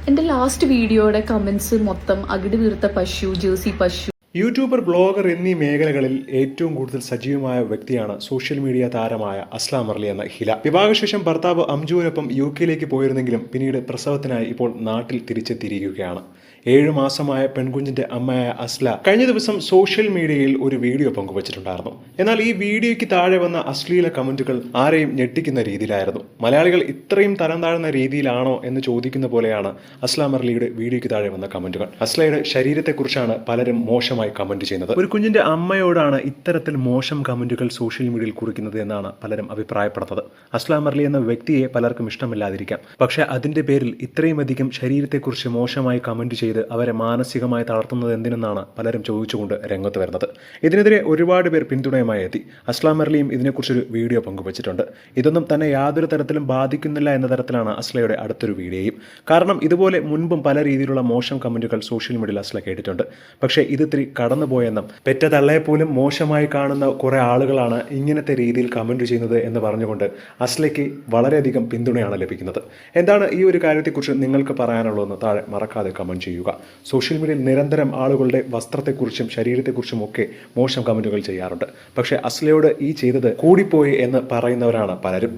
എൻ്റെ ലാസ്റ്റ് വീഡിയോയുടെ കമന്റ്സ് മൊത്തം അകിട് വീർത്ത പശു, ജേഴ്സി പശു. യൂട്യൂബർ, ബ്ലോഗർ എന്നീ മേഖലകളിൽ ഏറ്റവും കൂടുതൽ സജീവമായ വ്യക്തിയാണ് സോഷ്യൽ മീഡിയ താരമായ അസ്ലാം അർലി എന്ന ഹില. വിവാഹശേഷം ഭർത്താവ് അംജുവിനൊപ്പം UK പോയിരുന്നെങ്കിലും പിന്നീട് പ്രസവത്തിനായി ഇപ്പോൾ നാട്ടിൽ തിരിച്ചെത്തിയിരിക്കുകയാണ്. 7 മാസമായ പെൺകുഞ്ഞിന്റെ അമ്മയായ അസ്ല കഴിഞ്ഞ ദിവസം സോഷ്യൽ മീഡിയയിൽ ഒരു വീഡിയോ പങ്കുവച്ചിട്ടുണ്ടായിരുന്നു. എന്നാൽ ഈ വീഡിയോയ്ക്ക് താഴെ വന്ന അശ്ലീല കമന്റുകൾ ആരെയും ഞെട്ടിക്കുന്ന രീതിയിലായിരുന്നു. മലയാളികൾ ഇത്രയും തരം താഴ്ന്ന രീതിയിലാണോ എന്ന് ചോദിക്കുന്ന പോലെയാണ് അസ്ലാം അർലിയുടെ വീഡിയോയ്ക്ക് താഴെ വന്ന കമന്റുകൾ. അസ്ലയുടെ ശരീരത്തെക്കുറിച്ചാണ് പലരും മോശമായി കമന്റ് ചെയ്യുന്നത്. ഒരു കുഞ്ഞിന്റെ അമ്മയോടാണ് ഇത്തരത്തിൽ മോശം കമന്റുകൾ സോഷ്യൽ മീഡിയയിൽ കുറിക്കുന്നത് എന്നാണ് പലരും അഭിപ്രായപ്പെടുന്നത്. അസ്ലാം അർലി എന്ന വ്യക്തിയെ പലർക്കും ഇഷ്ടമില്ലാതിരിക്കാം. പക്ഷെ അതിന്റെ പേരിൽ ഇത്രയും അധികം ശരീരത്തെക്കുറിച്ച് മോശമായി കമന്റ് ചെയ്ത് അവരെ മാനസികമായി തളർത്തുന്നത് എന്തിനെന്നാണ് പലരും ചോദിച്ചുകൊണ്ട് രംഗത്ത് വരുന്നത്. ഇതിനെതിരെ ഒരുപാട് പേർ പിന്തുണയുമായി എത്തി. അസ്ലാം അർലിയും ഇതിനെക്കുറിച്ചൊരു വീഡിയോ പങ്കുവച്ചിട്ടുണ്ട്. ഇതൊന്നും തന്നെ യാതൊരു തരത്തിലും ബാധിക്കുന്നില്ല എന്ന തരത്തിലാണ് അസ്ലയുടെ അടുത്തൊരു വീഡിയോയും. കാരണം ഇതുപോലെ മുൻപും പല രീതിയിലുള്ള മോശം കമന്റുകൾ സോഷ്യൽ മീഡിയയിൽ അസ്ല കേട്ടിട്ടുണ്ട്. പക്ഷേ ഇത് ഇത്തിരി കടന്നുപോയെന്നും പെറ്റ തള്ളയെപ്പോലും മോശമായി കാണുന്ന കുറേ ആളുകളാണ് ഇങ്ങനത്തെ രീതിയിൽ കമന്റ് ചെയ്യുന്നത് എന്ന് പറഞ്ഞുകൊണ്ട് അസ്ലയ്ക്ക് വളരെയധികം പിന്തുണയാണ് ലഭിക്കുന്നത്. എന്താണ് ഈ ഒരു കാര്യത്തെക്കുറിച്ച് നിങ്ങൾക്ക് പറയാനുള്ളതെന്ന് താഴെ മറക്കാതെ കമന്റ് ചെയ്യുക. സോഷ്യൽ മീഡിയയിൽ നിരന്തരം ആളുകളുടെ വസ്ത്രത്തെക്കുറിച്ചും ശരീരത്തെക്കുറിച്ചും ഒക്കെ മോശം കമന്റുകൾ ചെയ്യാറുണ്ട്. പക്ഷേ അസ്ലയോട് ഈ ചെയ്തത് കൂടിപ്പോയി എന്ന് പറയുന്നവരാണ് പലരും.